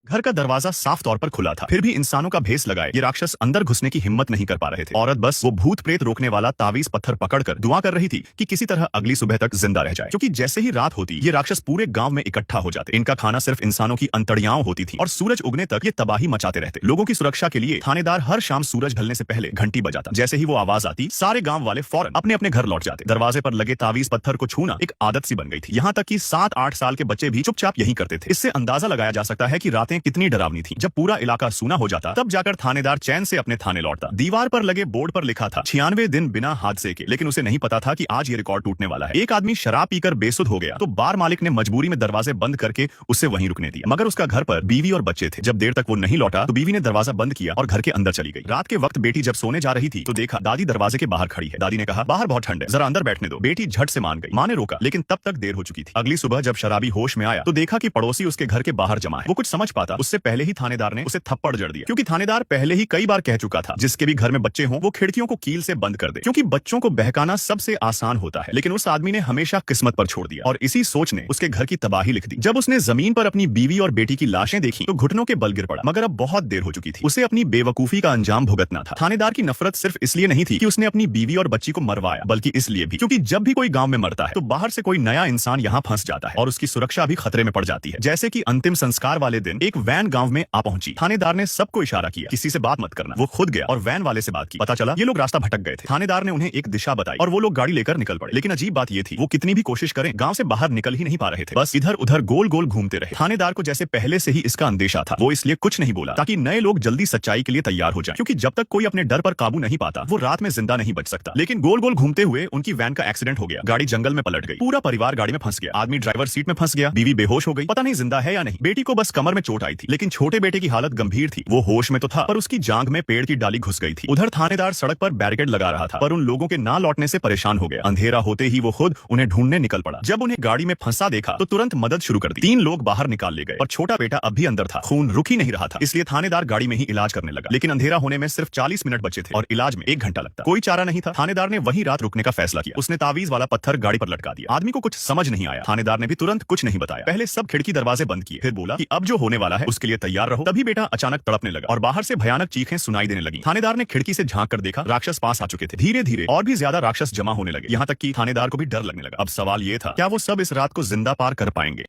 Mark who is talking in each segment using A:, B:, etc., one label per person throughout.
A: घर का दरवाजा साफ तौर पर खुला था, फिर भी इंसानों का भेस लगाए ये राक्षस अंदर घुसने की हिम्मत नहीं कर पा रहे थे। औरत बस वो भूत प्रेत रोकने वाला तावीज पत्थर पकड़कर दुआ कर रही थी कि किसी तरह अगली सुबह तक जिंदा रह जाए, क्योंकि जैसे ही रात होती ये राक्षस पूरे गांव में इकट्ठा हो जाते। इनका खाना सिर्फ इंसानों की अंतड़ियाओं होती थी और सूरज उगने तक ये तबाही मचाते रहते। लोगों की सुरक्षा के लिए थानेदार हर शाम सूरज ढलने से पहले घंटी बजाता। जैसे ही वो आवाज आती सारे गांव वाले फौरन अपने अपने घर लौट जाते। दरवाजे पर लगे तावीज पत्थर को छूना एक आदत सी बन गई थी, यहाँ तक कि 7-8 साल के बच्चे भी चुपचाप यही करते थे। इससे अंदाजा लगाया जा सकता है कि रातें कितनी डरावनी थी। जब पूरा इलाका सूना हो जाता तब जाकर थानेदार चैन से अपने थाने लौटता। दीवार पर लगे बोर्ड पर लिखा था 96 दिन बिना हादसे के, लेकिन उसे नहीं पता था कि आज ये रिकॉर्ड टूटने वाला है। एक आदमी शराब पीकर बेसुध हो गया तो बार मालिक ने मजबूरी में दरवाजे बंद करके उसे वहीं रुकने दिया, मगर उसका घर पर बीवी और बच्चे थे। जब देर तक वो नहीं लौटा तो बीवी ने दरवाजा बंद किया और घर के अंदर चली गई। रात के वक्त बेटी जब सोने जा रही थी तो देखा दादी दरवाजे के बाहर खड़ी है। दादी ने कहा बाहर बहुत ठंड है, जरा अंदर बैठने दो। बेटी झट से मान गई। माँ ने रोका लेकिन तब तक देर हो चुकी थी। अगली सुबह जब शराबी होश में आया तो देखा कि पड़ोसी उसके घर के बाहर जमा है। वो कुछ समझ पाता उससे पहले ही थानेदार ने उसे थप्पड़ जड़ दिया, क्योंकि थानेदार पहले ही कई बार कह चुका था जिसके भी घर में बच्चे हों वो खिड़कियों को कील से बंद कर दे, क्योंकि बच्चों को बहकाना सबसे आसान होता है। लेकिन उस आदमी ने हमेशा किस्मत पर छोड़ दिया और इसी सोच ने उसके घर की तबाही लिख दी। जब उसने जमीन पर अपनी बीवी और बेटी की लाशें देखी तो घुटनों के बल गिर पड़ा, मगर अब बहुत देर हो चुकी थी। उसे अपनी बेवकूफी का अंजाम भुगतना था। थानेदार की नफरत सिर्फ इसलिए नहीं थी कि उसने अपनी बीवी और बच्ची को मरवाया, बल्कि इसलिए भी क्योंकि जब भी कोई गांव में मरता है तो बाहर से कोई नया इंसान यहाँ फंस जाता है और उसकी सुरक्षा भी खतरे में पड़ जाती है। जैसे कि अंतिम संस्कार वाले दिन एक वैन गांव में आ पहुंची। थानेदार ने सबको इशारा किया किसी से बात मत करना। वो खुद गया और वैन वाले से बात की। पता चला ये लोग रास्ता भटक गए थे। थानेदार ने उन्हें एक दिशा बताई और वो लोग गाड़ी लेकर निकल पड़े। लेकिन अजीब बात ये थी वो कितनी भी कोशिश करें गांव से बाहर निकल ही नहीं पा रहे थे, बस इधर उधर गोल गोल घूमते रहे। थानेदार को जैसे पहले से ही इसका अंदेशा था, वो इसलिए कुछ नहीं बोला ताकि नए लोग जल्दी सच्चाई के लिए तैयार हो जाएं, क्योंकि जब तक कोई अपने डर पर काबू नहीं पाता वो रात में जिंदा नहीं बच सकता। लेकिन गोल गोल घूमते हुए उनकी वैन का एक्सीडेंट हो गया। गाड़ी जंगल में पलट गई। पूरा परिवार गाड़ी में फंस गया। आदमी ड्राइवर सीट में फंस गया, बीवी बेहोश हो गई, पता नहीं जिंदा है या नहीं। बेटी को बस कमर में चोट आई थी, लेकिन छोटे बेटे की हालत गंभीर थी। वो होश में तो था पर उसकी जांघ में पेड़ की डाली घुस गई थी। उधर थानेदार सड़क पर बैरिकेड लगा रहा था, पर उन लोगों के ना लौटने से परेशान हो गया। अंधेरा होते ही वो खुद उन्हें ढूंढने निकल पड़ा। जब उन्हें गाड़ी में फंसा देखा तो तुरंत मदद शुरू कर दी। 3 लोग बाहर निकाल ले गए और छोटा बेटा अब भी अंदर था। खून रुक ही नहीं रहा था, इसलिए थानेदार गाड़ी में ही इलाज करने लगा। लेकिन अंधेरा होने में सिर्फ 40 मिनट बचे थे और इलाज में 1 घंटा लगता। कोई चारा नहीं था। थानेदार ने वहीं रात रुकने का फैसला किया। उसने तावीज वाला पत्थर गाड़ी पर लटका दिया। आदमी को कुछ समझ नहीं आया। थानेदार ने भी तुरंत कुछ नहीं बताया। पहले सब खिड़की दरवाजे बंद किए, फिर बोला कि अब जो होने वाला है उसके लिए तैयार रहो। तभी बेटा अचानक तड़पने लगा और बाहर से भयानक चीखें सुनाई देने लगी। थानेदार ने खिड़की से झांक कर देखा, राक्षस पास आ चुके थे। धीरे धीरे और भी ज्यादा राक्षस जमा होने लगे, यहाँ तक कि थानेदार को भी डर लगने लगा। अब सवाल ये था क्या वो सब इस रात को जिंदा पार कर पाएंगे।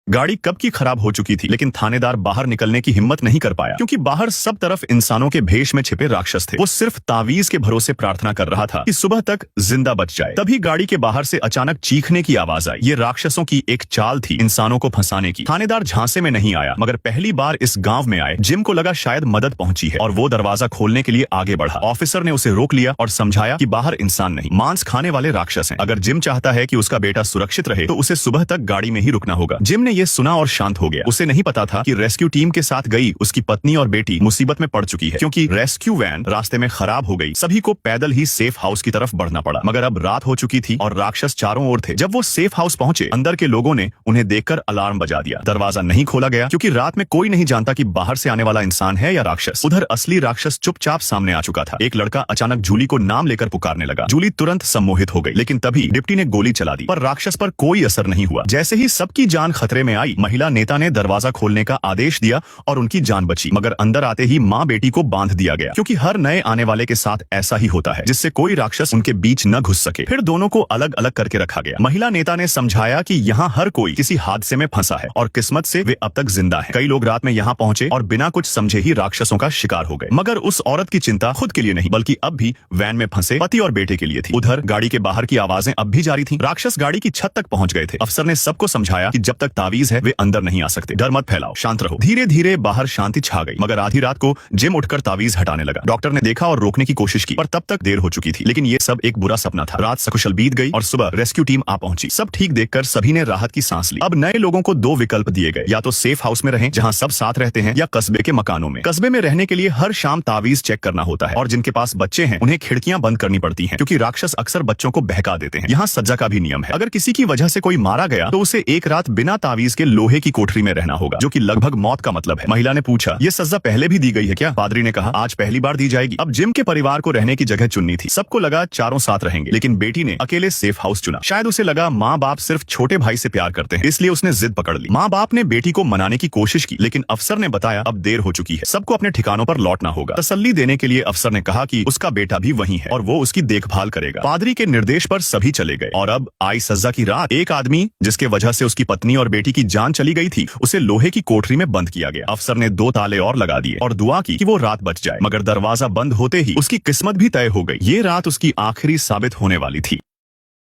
A: गाड़ी कब की खराब हो चुकी थी, लेकिन थानेदार बाहर निकलने की हिम्मत नहीं कर पाया, क्योंकि बाहर सब तरफ इंसानों के भेष में छिपे राक्षस थे। वो सिर्फ तावीज के भरोसे प्रार्थना कर रहा था कि सुबह तक जिंदा बच जाए। तभी गाड़ी के बाहर से अचानक चीखने की आवाज आई। ये राक्षसों की एक चाल थी इंसानों को फंसाने की। थानेदार झांसे में नहीं आया, मगर पहली बार इस गांव में आए जिम को लगा शायद मदद पहुंची है और वो दरवाजा खोलने के लिए आगे बढ़ा। ऑफिसर ने उसे रोक लिया और समझाया कि बाहर इंसान नहीं, मांस खाने वाले राक्षस हैं। अगर जिम चाहता है कि उसका बेटा सुरक्षित रहे तो उसे सुबह तक गाड़ी में ही रुकना होगा। जिम ने यह सुना और शांत हो गया। उसे नहीं पता था कि रेस्क्यू टीम के साथ गई उसकी पत्नी और बेटी मुसीबत में पड़ चुकी है, क्योंकि रेस्क्यू वैन रास्ते में खराब हो गई। सभी को पैदल ही सेफ हाउस की तरफ बढ़ना पड़ा, मगर अब रात हो चुकी थी और राक्षस चारों ओर थे। जब वो सेफ हाउस पहुंचे अंदर के लोगों ने उन्हें देखकर अलार्म बजा दिया। दरवाजा नहीं खोला गया, क्योंकि रात में कोई नहीं जानता कि बाहर से आने वाला इंसान है या राक्षस। उधर असली राक्षस चुपचाप सामने आ चुका था। एक लड़का अचानक जूली को नाम लेकर पुकारने लगा। जूली तुरंत सम्मोहित हो गई, लेकिन तभी डिप्टी ने गोली चला दी, पर राक्षस पर कोई असर नहीं हुआ। जैसे ही सबकी जान खतरे में आई, महिला नेता ने दरवाजा खोलने का आदेश दिया और उनकी जान बची, मगर अंदर आते ही मां बेटी को बांध दिया गया, क्योंकि हर नए आने वाले के साथ ऐसा ही होता है, जिससे कोई राक्षस उनके बीच न घुस सके। फिर दोनों को अलग अलग करके रखा गया। महिला नेता ने समझाया कि यहाँ हर कोई किसी हादसे में फंसा है और किस्मत से वे अब तक जिंदा हैं। कई लोग रात में यहाँ पहुंचे और बिना कुछ समझे ही राक्षसों का शिकार हो गए, मगर उस औरत की चिंता खुद के लिए नहीं, बल्कि अब भी वैन में फंसे पति और बेटे के लिए थी। उधर गाड़ी के बाहर की आवाजें अब भी जारी थी। राक्षस गाड़ी की छत तक पहुंच गए थे। अफसर ने सबको समझाया कि जब तक तावीज है वे अंदर नहीं आ सकते। डर मत फैलाओ, शांत रहो। धीरे धीरे बाहर शांति छा गई, मगर आधी रात को जिम उठकर तावीज हटाने लगा। डॉक्टर ने देखा और रोकने की कोशिश की, पर तब तक देर हो चुकी थी। लेकिन ये सब एक बुरा सपना था। रात सकुशल बीत गई और सुबह रेस्क्यू टीम आ पहुंची। सब ठीक देखकर सभी ने राहत की सांस ली। अब नए लोगों को 2 विकल्प दिए गए, या तो सेफ हाउस में रहें जहां सब साथ रहते हैं, या कस्बे के मकानों में। कस्बे में रहने के लिए हर शाम तावीज चेक करना होता है और जिनके पास बच्चे हैं उन्हें खिड़कियां बंद करनी पड़ती हैं, क्योंकि राक्षस अक्सर बच्चों को बहका देते हैं। यहाँ सजा का भी नियम है। अगर किसी की वजह से कोई मारा गया तो उसे 1 रात बिना तावीज तावीज के लोहे की कोठरी में रहना होगा, जो कि लगभग मौत का मतलब है। महिला ने पूछा, ये सजा पहले भी दी गई है क्या? पादरी ने कहा, आज पहली बार दी जाएगी। अब जिम के परिवार को रहने की जगह चुननी थी। सबको लगा चारों साथ रहेंगे, लेकिन बेटी ने अकेले सेफ हाउस चुना। शायद उसे लगा माँ बाप सिर्फ छोटे भाई से प्यार करते हैं, इसलिए उसने जिद पकड़ ली। माँ बाप ने बेटी को मनाने की कोशिश की, लेकिन अफसर ने बताया अब देर हो चुकी है, सबको अपने ठिकानों पर लौटना होगा। तसल्ली देने के लिए अफसर ने कहा कि उसका बेटा भी वहीं है और वो उसकी देखभाल करेगा। पादरी के निर्देश पर सभी चले गए और अब आई सजा की रात। एक आदमी जिसके वजह से उसकी पत्नी और बेटी की जान चली गई थी, उसे लोहे की कोठरी में बंद किया गया। अफसर ने 2 ताले और लगा दिए और दुआ की कि वो रात बच जाए, मगर दरवाजा बंद होते ही उसकी किस्मत भी तय हो गई। ये रात उसकी आखिरी साबित होने वाली थी।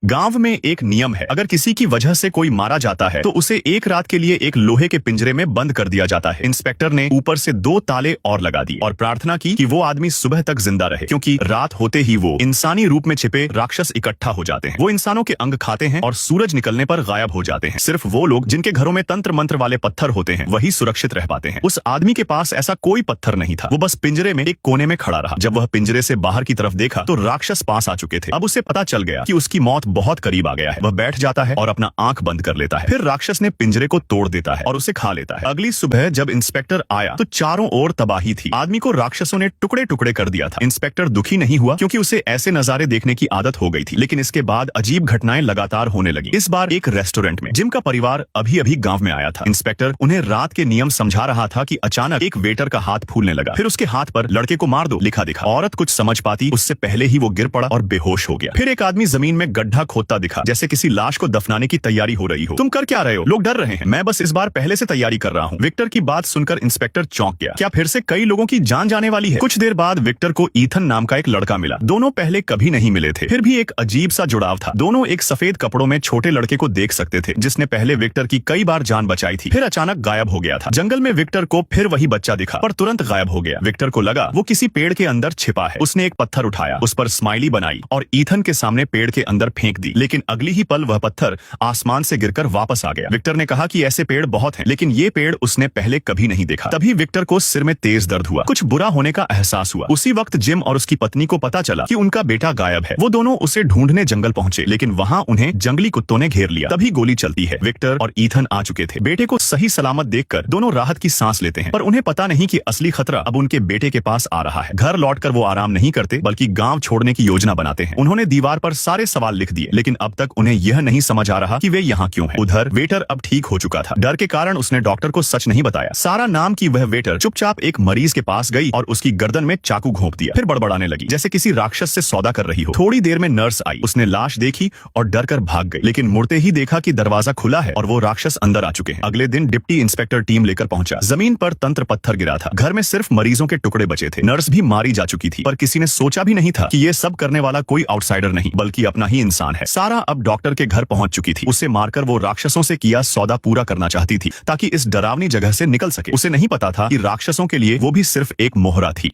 A: गांव में एक नियम है, अगर किसी की वजह से कोई मारा जाता है तो उसे एक रात के लिए एक लोहे के पिंजरे में बंद कर दिया जाता है। इंस्पेक्टर ने ऊपर से 2 ताले और लगा दिए और प्रार्थना की कि वो आदमी सुबह तक जिंदा रहे, क्योंकि रात होते ही वो इंसानी रूप में छिपे राक्षस इकट्ठा हो जाते हैं। वो इंसानों के अंग खाते हैं और सूरज निकलने पर गायब हो जाते हैं। सिर्फ वो लोग जिनके घरों में तंत्र मंत्र वाले पत्थर होते हैं वही सुरक्षित रह पाते हैं। उस आदमी के पास ऐसा कोई पत्थर नहीं था। वो बस पिंजरे में एक कोने में खड़ा रहा। जब वह पिंजरे से बाहर की तरफ देखा तो राक्षस पास आ चुके थे। अब उसे पता चल गया कि उसकी मौत बहुत करीब आ गया है। वह बैठ जाता है और अपना आंख बंद कर लेता है। फिर राक्षस ने पिंजरे को तोड़ देता है और उसे खा लेता है। अगली सुबह जब इंस्पेक्टर आया तो चारों ओर तबाही थी। आदमी को राक्षसों ने टुकड़े टुकड़े कर दिया था। इंस्पेक्टर दुखी नहीं हुआ, क्योंकि उसे ऐसे नजारे देखने की आदत हो गई थी। लेकिन इसके बाद अजीब घटनाएं लगातार होने लगी। इस बार एक रेस्टोरेंट में जिम का परिवार अभी अभी गांव में आया था। इंस्पेक्टर उन्हें रात के नियम समझा रहा था कि अचानक एक वेटर का हाथ फूलने लगा। फिर उसके हाथ पर लड़के को मार दो लिखा दिखा। औरत कुछ समझ पाती उससे पहले ही वो गिर पड़ा और बेहोश हो गया। फिर एक आदमी जमीन में गड्ढा खोदता दिखा, जैसे किसी लाश को दफनाने की तैयारी हो रही हो। तुम कर क्या रहे हो? लोग डर रहे हैं। मैं बस इस बार पहले से तैयारी कर रहा हूँ। विक्टर की बात सुनकर इंस्पेक्टर चौंक गया। क्या फिर से कई लोगों की जान जाने वाली है? कुछ देर बाद विक्टर को ईथन नाम का एक लड़का मिला। दोनों पहले कभी नहीं मिले थे, फिर भी एक अजीब सा जुड़ाव था। दोनों एक सफेद कपड़ों में छोटे लड़के को देख सकते थे, जिसने पहले विक्टर की कई बार जान बचाई थी, फिर अचानक गायब हो गया था। जंगल में विक्टर को फिर वही बच्चा दिखा, पर तुरंत गायब हो गया। विक्टर को लगा वो किसी पेड़ के अंदर छिपा है। उसने एक पत्थर उठाया, उस पर स्माइली बनाई और ईथन के सामने पेड़ के अंदर फेंक दी। लेकिन अगली ही पल वह पत्थर आसमान से गिरकर वापस आ गया। विक्टर ने कहा कि ऐसे पेड़ बहुत हैं, लेकिन ये पेड़ उसने पहले कभी नहीं देखा। तभी विक्टर को सिर में तेज दर्द हुआ। कुछ बुरा होने का एहसास हुआ। उसी वक्त जिम और उसकी पत्नी को पता चला कि उनका बेटा गायब है। वो दोनों उसे ढूंढने जंगल पहुंचे, लेकिन वहां उन्हें जंगली कुत्तों ने घेर लिया। तभी गोली चलती है। विक्टर और ईथन आ चुके थे। बेटे को सही सलामत देखकर दोनों राहत की सांस लेते हैं, पर उन्हें पता नहीं कि असली खतरा अब उनके बेटे के पास आ रहा है। घर लौटकर वो आराम नहीं करते, बल्कि गांव छोड़ने की योजना बनाते हैं। उन्होंने दीवार पर सारे सवाल लिख दिए, लेकिन अब तक उन्हें यह नहीं समझ आ रहा कि वे यहाँ क्यों हैं। उधर वेटर अब ठीक हो चुका था। डर के कारण उसने डॉक्टर को सच नहीं बताया। सारा नाम की वह वेटर चुपचाप एक मरीज के पास गई और उसकी गर्दन में चाकू घोंप दिया। फिर बड़बड़ाने लगी, जैसे किसी राक्षस से सौदा कर रही हो। थोड़ी देर में नर्स आई। उसने लाश देखी और डर कर भाग गई, लेकिन मुड़ते ही देखा कि दरवाजा खुला है और वो राक्षस अंदर आ चुके हैं। अगले दिन डिप्टी इंस्पेक्टर टीम लेकर पहुंचा। जमीन पर तंत्र पत्थर गिरा था। घर में सिर्फ मरीजों के टुकड़े बचे थे। नर्स भी मारी जा चुकी थी, पर किसी ने सोचा भी नहीं था कि ये सब करने वाला कोई आउटसाइडर नहीं, बल्कि अपना ही इंसान है। सारा अब डॉक्टर के घर पहुंच चुकी थी। उसे मारकर वो राक्षसों से किया सौदा पूरा करना चाहती थी, ताकि इस डरावनी जगह से निकल सके। उसे नहीं पता था कि राक्षसों के लिए वो भी सिर्फ एक मोहरा थी।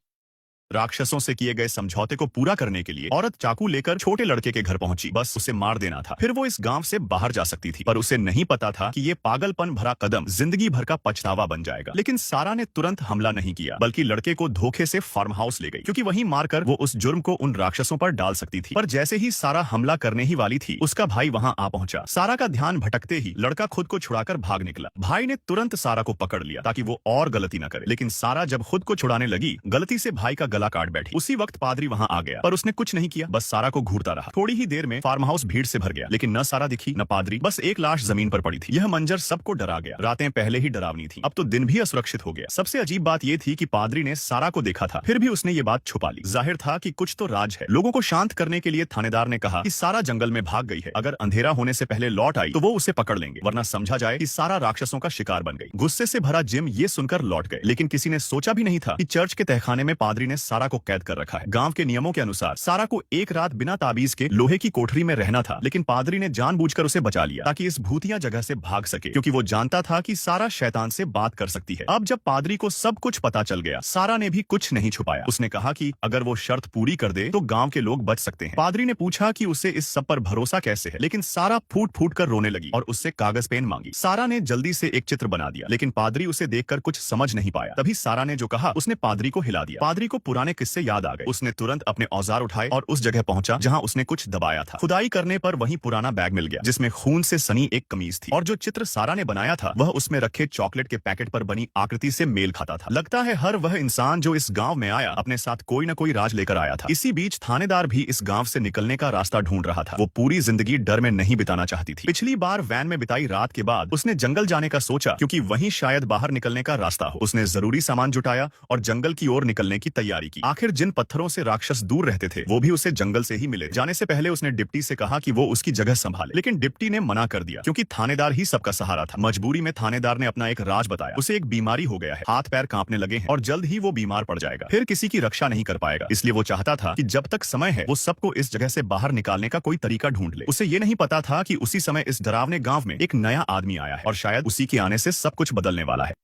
A: राक्षसों से किए गए समझौते को पूरा करने के लिए औरत चाकू लेकर छोटे लड़के के घर पहुंची। बस उसे मार देना था, फिर वो इस गांव से बाहर जा सकती थी। पर उसे नहीं पता था कि ये पागलपन भरा कदम जिंदगी भर का पछतावा बन जाएगा। लेकिन सारा ने तुरंत हमला नहीं किया, बल्कि लड़के को धोखे से फार्म हाउस ले गई, क्योंकि वहीं मारकर वो उस जुर्म को उन राक्षसों पर डाल सकती थी। पर जैसे ही सारा हमला करने ही वाली थी, उसका भाई वहां आ पहुंचा। सारा का ध्यान भटकते ही लड़का खुद को छुड़ाकर भाग निकला। भाई ने तुरंत सारा को पकड़ लिया ताकि वो और गलती न करे, लेकिन सारा जब खुद को छुड़ाने लगी, गलती से भाई का गला काट बैठी। उसी वक्त पादरी वहां आ गया, पर उसने कुछ नहीं किया, बस सारा को घूरता रहा। थोड़ी ही देर में फार्म हाउस भीड़ से भर गया, लेकिन न सारा दिखी न पादरी, बस एक लाश जमीन पर पड़ी थी। यह मंजर सबको डरा गया। रातें पहले ही डरावनी थी, अब तो दिन भी असुरक्षित हो गया। सबसे अजीब बात यह थी कि पादरी ने सारा को देखा था, फिर भी उसने ये बात छुपा ली। जाहिर था कि कुछ तो राज है। लोगों को शांत करने के लिए थानेदार ने कहा कि सारा जंगल में भाग गई है। अगर अंधेरा होने से पहले लौट आई तो वो उसे पकड़ लेंगे, वरना समझा जाए कि सारा राक्षसों का शिकार बन गई। गुस्से से भरा जिम ये सुनकर लौट गए, लेकिन किसी ने सोचा भी नहीं था कि चर्च के तहखाने में पादरी ने सारा को कैद कर रखा है। गांव के नियमों के अनुसार सारा को एक रात बिना ताबीज के लोहे की कोठरी में रहना था, लेकिन पादरी ने जानबूझकर उसे बचा लिया ताकि इस भूतिया जगह से भाग सके, क्योंकि वो जानता था कि सारा शैतान से बात कर सकती है। अब जब पादरी को सब कुछ पता चल गया, सारा ने भी कुछ नहीं छुपाया। उसने कहा कि अगर वो शर्त पूरी कर दे तो गांव के लोग बच सकते हैं। पादरी ने पूछा कि उसे इस सब पर भरोसा कैसे है, लेकिन सारा फूट फूट कर रोने लगी और उससे कागज पेन मांगी। सारा ने जल्दी से एक चित्र बना दिया, लेकिन पादरी उसे देखकर कुछ समझ नहीं पाया। तभी सारा ने जो कहा उसने पादरी को हिला दिया। पादरी को पुराने किस्से याद आ गए। उसने तुरंत अपने औजार उठाए और उस जगह पहुंचा जहां उसने कुछ दबाया था। खुदाई करने पर वहीं पुराना बैग मिल गया जिसमें खून से सनी एक कमीज थी और जो चित्र सारा ने बनाया था वह उसमें रखे चॉकलेट के पैकेट पर बनी आकृति से मेल खाता था। लगता है हर वह इंसान जो इस गाँव में आया अपने साथ कोई न कोई राज लेकर आया था। इसी बीच थानेदार भी इस गाँव से निकलने का रास्ता ढूंढ रहा था। वो पूरी जिंदगी डर में नहीं बिताना चाहती थी। पिछली बार वैन में बिताई रात के बाद उसने जंगल जाने का सोचा क्योंकि वहीं शायद बाहर निकलने का रास्ता हो। उसने जरूरी सामान जुटाया और जंगल की ओर निकलने की तैयारी की। आखिर जिन पत्थरों से राक्षस दूर रहते थे वो भी उसे जंगल से ही मिले। जाने से पहले उसने डिप्टी से कहा कि वो उसकी जगह संभाले, लेकिन डिप्टी ने मना कर दिया क्योंकि थानेदार ही सबका सहारा था। मजबूरी में थानेदार ने अपना एक राज बताया। उसे एक बीमारी हो गया है, हाथ पैर कांपने लगे हैं और जल्द ही वो बीमार पड़ जाएगा, फिर किसी की रक्षा नहीं कर पाएगा। इसलिए वो चाहता था कि जब तक समय है वो सबको इस जगह से बाहर निकालने का कोई तरीका ढूंढ ले। उसे ये नहीं पता था कि उसी समय इस डरावने गांव में एक नया आदमी आया है और शायद उसी के आने से सब कुछ बदलने वाला है।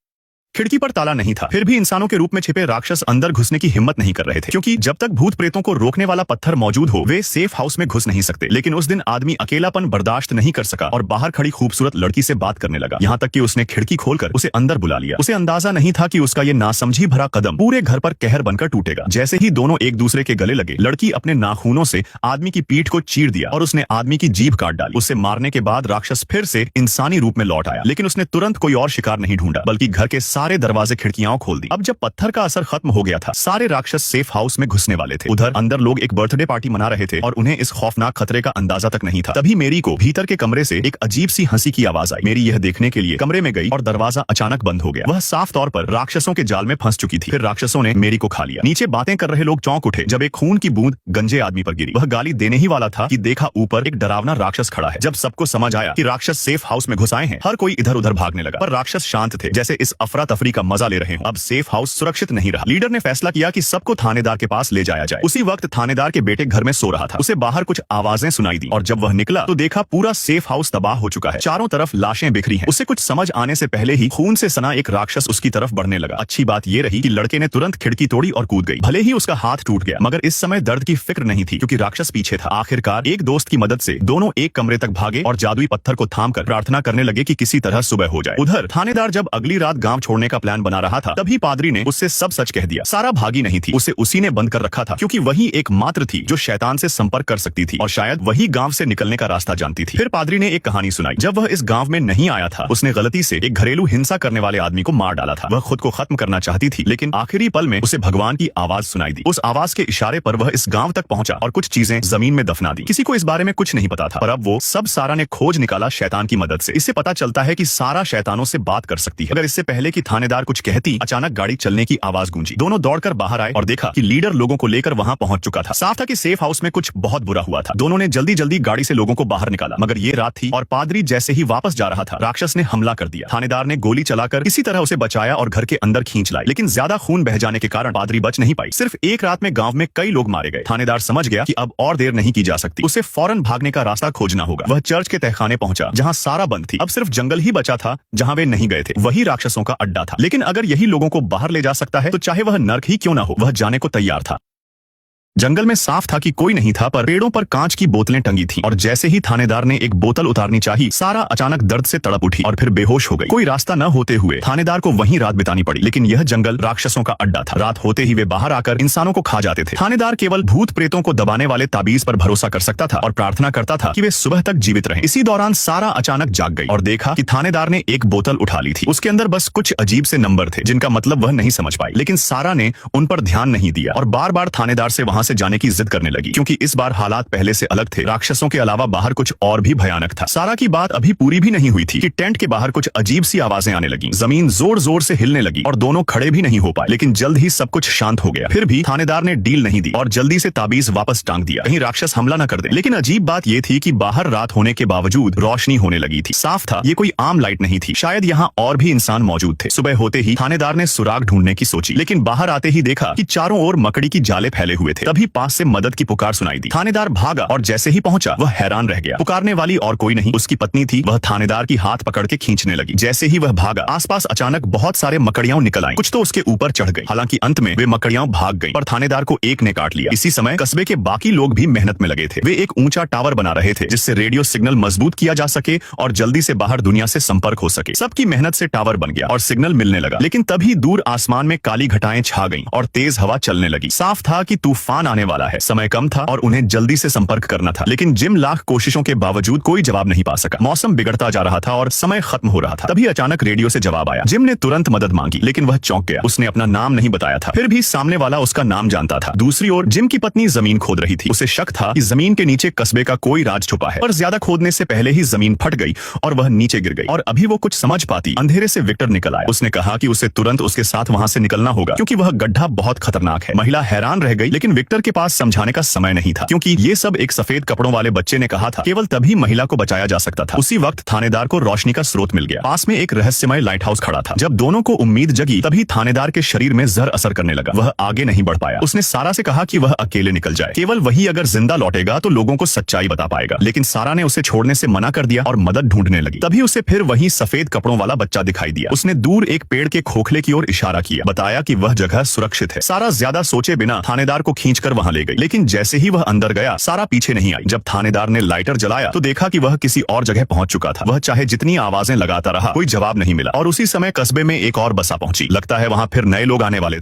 A: खिड़की पर ताला नहीं था, फिर भी इंसानों के रूप में छिपे राक्षस अंदर घुसने की हिम्मत नहीं कर रहे थे क्योंकि जब तक भूत प्रेतों को रोकने वाला पत्थर मौजूद हो वे सेफ हाउस में घुस नहीं सकते। लेकिन उस दिन आदमी अकेलापन बर्दाश्त नहीं कर सका और बाहर खड़ी खूबसूरत लड़की से बात करने लगा, यहाँ तक कि उसने खिड़की खोलकर उसे अंदर बुला लिया। उसे अंदाजा नहीं था कि उसका ये नासमझी भरा कदम पूरे घर पर कहर बनकर टूटेगा। जैसे ही दोनों एक दूसरे के गले लगे लड़की अपने नाखूनों से आदमी की पीठ को चीर दिया और उसने आदमी की जीभ काट डाली। उसे मारने के बाद राक्षस फिर से इंसानी रूप में लौट आया, लेकिन उसने तुरंत कोई और शिकार नहीं ढूंढा बल्कि घर के सारे दरवाजे खिड़की खोल दी। अब जब पत्थर का असर खत्म हो गया था सारे राक्षस सेफ हाउस में घुसने वाले थे। उधर अंदर लोग एक बर्थडे पार्टी मना रहे थे और उन्हें इस खौफनाक खतरे का अंदाजा तक नहीं था। तभी मेरी को भीतर के कमरे से एक अजीब सी हंसी की आवाज आई। मेरी यह देखने के लिए कमरे में गई और दरवाजा अचानक बंद हो गया। वह साफ तौर पर राक्षसों के जाल में फंस चुकी थी। फिर राक्षसों ने मेरी को खा लिया। नीचे बातें कर रहे लोग चौंक उठे जब एक खून की बूंद गंजे आदमी पर गिरी। वह गाली देने ही वाला था कि देखा ऊपर एक डरावना राक्षस खड़ा है। जब सबको समझ आया कि राक्षस सेफ हाउस में घुस आए हैं हर कोई इधर उधर भागने लगा, पर राक्षस शांत थे जैसे इस अफरा तफरी का मजा ले रहे हो। अब सेफ हाउस सुरक्षित नहीं रहा। लीडर ने फैसला किया कि सबको थानेदार के पास ले जाया जाए। उसी वक्त थानेदार के बेटे घर में सो रहा था। उसे बाहर कुछ आवाजें सुनाई दी और जब वह निकला तो देखा पूरा सेफ हाउस तबाह हो चुका है। चारों तरफ लाशें बिखरी हैं। उसे कुछ समझ आने से पहले ही खून से सना एक राक्षस उसकी तरफ बढ़ने लगा। अच्छी बात यह रही कि लड़के ने तुरंत खिड़की तोड़ी और कूद गई। भले ही उसका हाथ टूट गया मगर इस समय दर्द की फिक्र नहीं थी क्योंकि राक्षस पीछे था। आखिरकार एक दोस्त की मदद से दोनों एक कमरे तक भागे और जादुई पत्थर को थामकर प्रार्थना करने लगे कि किसी तरह सुबह हो जाए। उधर थानेदार जब अगली रात गांव छोड़ने का प्लान बना रहा था तभी पादरी ने उससे सब सच कह दिया। सारा भागी नहीं थी, उसे उसी ने बंद कर रखा था क्योंकि वही एकमात्र थी जो शैतान से संपर्क कर सकती थी और शायद वही गांव से निकलने का रास्ता जानती थी। फिर पादरी ने एक कहानी सुनाई। जब वह इस गांव में नहीं आया था उसने गलती से एक घरेलू हिंसा करने वाले आदमी को मार डाला था। वह खुद को खत्म करना चाहती थी लेकिन आखिरी पल में उसे भगवान की आवाज सुनाई दी। उस आवाज के इशारे पर वह इस गांव तक पहुंचा और कुछ चीजें जमीन में दफना दी। किसी को इस बारे में कुछ नहीं पता था पर अब वो सब सारा ने खोज निकाला शैतान की मदद से। इससे पता चलता है कि सारा शैतानों से बात कर सकती है। अगर इससे पहले कि थानेदार कुछ कहती अचानक गाड़ी चलने की आवाज गूंजी। दोनों दौड़कर बाहर आए और देखा कि लीडर लोगों को लेकर वहां पहुंच चुका था। साफ था कि सेफ हाउस में कुछ बहुत बुरा हुआ था। दोनों ने जल्दी जल्दी गाड़ी से लोगों को बाहर निकाला मगर ये रात थी और पादरी जैसे ही वापस जा रहा था राक्षस ने हमला कर दिया। थानेदार ने गोली चलाकर किसी तरह उसे बचाया और घर के अंदर खींच लाई, लेकिन ज्यादा खून बह जाने के कारण पादरी बच नहीं पाई। सिर्फ एक रात में गांव में कई लोग मारे गए। थानेदार समझ गया कि अब और देर नहीं की जा सकती, उसे फौरन भागने का रास्ता खोजना होगा। वह चर्च के तहखाने पहुंचा जहां सारा बंद थी। अब सिर्फ जंगल ही बचा था जहां वे नहीं गए थे, वही राक्षसों का अड्डा था। लेकिन अगर यही लोगों को बाहर ले जा सकता है तो चाहे वह नर्क ही क्यों ना हो वह जाने को तैयार था। जंगल में साफ था कि कोई नहीं था पर पेड़ों पर कांच की बोतलें टंगी थीं और जैसे ही थानेदार ने एक बोतल उतारनी चाही सारा अचानक दर्द से तड़प उठी और फिर बेहोश हो गई। कोई रास्ता न होते हुए थानेदार को वहीं रात बितानी पड़ी, लेकिन यह जंगल राक्षसों का अड्डा था। रात होते ही वे बाहर आकर इंसानों को खा जाते थे। थानेदार केवल भूत प्रेतों को दबाने वाले ताबीज पर भरोसा कर सकता था और प्रार्थना करता था कि वे सुबह तक जीवित रहें। इसी दौरान सारा अचानक जाग गई और देखा कि थानेदार ने एक बोतल उठा ली थी। उसके अंदर बस कुछ अजीब से नंबर थे जिनका मतलब वह नहीं समझ पाई, लेकिन सारा ने उन पर ध्यान नहीं दिया और बार बार थानेदार से वहां से जाने की जिद करने लगी क्योंकि इस बार हालात पहले से अलग थे। राक्षसों के अलावा बाहर कुछ और भी भयानक था। सारा की बात अभी पूरी भी नहीं हुई थी कि टेंट के बाहर कुछ अजीब सी आवाजें आने लगी। जमीन जोर जोर से हिलने लगी और दोनों खड़े भी नहीं हो पाए, लेकिन जल्द ही सब कुछ शांत हो गया। फिर भी थानेदार ने डील नहीं दी और जल्दी से ताबीज वापस टांग दिया, कहीं राक्षस हमला न कर दे। लेकिन अजीब बात यह थी कि बाहर रात होने के बावजूद रोशनी होने लगी थी। साफ था ये कोई आम लाइट नहीं थी, शायद यहाँ और भी इंसान मौजूद थे। सुबह होते ही थानेदार ने सुराग ढूंढने की सोची, लेकिन बाहर आते ही देखा कि चारों ओर मकड़ी की जाले फैले हुए थे। तभी पास से मदद की पुकार सुनाई दी। थानेदार भागा और जैसे ही पहुंचा वह हैरान रह गया। पुकारने वाली और कोई नहीं उसकी पत्नी थी। वह थानेदार की हाथ पकड़ के खींचने लगी। जैसे ही वह भागा आसपास अचानक बहुत सारे मकड़ियां निकल आईं। कुछ तो उसके ऊपर चढ़ गई। हालांकि अंत में वे मकड़ियां भाग गईं पर थानेदार को एक ने काट लिया। इसी समय कस्बे के बाकी लोग भी मेहनत में लगे थे। वे एक ऊंचा टावर बना रहे थे जिससे रेडियो सिग्नल मजबूत किया जा सके और जल्दी से बाहर दुनिया से संपर्क हो सके। सबकी मेहनत से टावर बन गया और सिग्नल मिलने लगा। लेकिन तभी दूर आसमान में काली घटाएं छा गईं और तेज हवा चलने लगी। साफ था कि तूफान आने वाला है। समय कम था और उन्हें जल्दी से संपर्क करना था। लेकिन जिम लाख कोशिशों के बावजूद कोई जवाब नहीं पा सका। मौसम बिगड़ता जा रहा था और समय खत्म हो रहा था। तभी अचानक रेडियो से जवाब आया। जिम ने तुरंत मदद मांगी लेकिन वह चौंक गया। उसने अपना नाम नहीं बताया था। फिर भी सामने वाला उसका नाम जानता था। दूसरी ओर जिम की पत्नी जमीन खोद रही थी। उसे शक था कि जमीन के नीचे कस्बे का कोई राज छुपा है। पर ज्यादा खोदने से पहले ही जमीन फट गई और वह नीचे गिर गई। और अभी वो कुछ समझ पाती अंधेरे से विक्टर निकल आया। उसने कहा कि उसे तुरंत उसके साथ वहां से निकलना होगा क्योंकि वह गड्ढा बहुत खतरनाक है। महिला हैरान रह गई लेकिन विक्टर के पास समझाने का समय नहीं था क्योंकि ये सब एक सफेद कपड़ों वाले बच्चे ने कहा था। केवल तभी महिला को बचाया जा सकता था। उसी वक्त थानेदार को रोशनी का स्रोत मिल गया। पास में एक रहस्यमय लाइट हाउस खड़ा था। जब दोनों को उम्मीद जगी तभी थानेदार के शरीर में जहर असर करने लगा। वह आगे नहीं बढ़ पाया। उसने सारा से कहा कि वह अकेले निकल जाए। केवल वही अगर जिंदा लौटेगा तो लोगों को सच्चाई बता पाएगा। लेकिन सारा ने उसे छोड़ने से मना कर दिया और मदद ढूंढने लगी। तभी उसे फिर वही सफेद कपड़ों वाला बच्चा दिखाई दिया। उसने दूर एक पेड़ के खोखले की ओर इशारा किया। बताया कि वह जगह सुरक्षित है। सारा ज्यादा सोचे बिना थानेदार को खींचकर वहां ले गई। लेकिन जैसे ही वह अंदर गया सारा पीछे नहीं आई। जब थानेदार ने लाइटर जलाया तो देखा कि वह किसी और जगह पहुंच चुका था। वह चाहे जितनी आवाजें लगाता रहा कोई जवाब नहीं मिला। और उसी समय कस्बे में एक और बसा पहुंची। लगता है वहां फिर नए लोग आने वाले।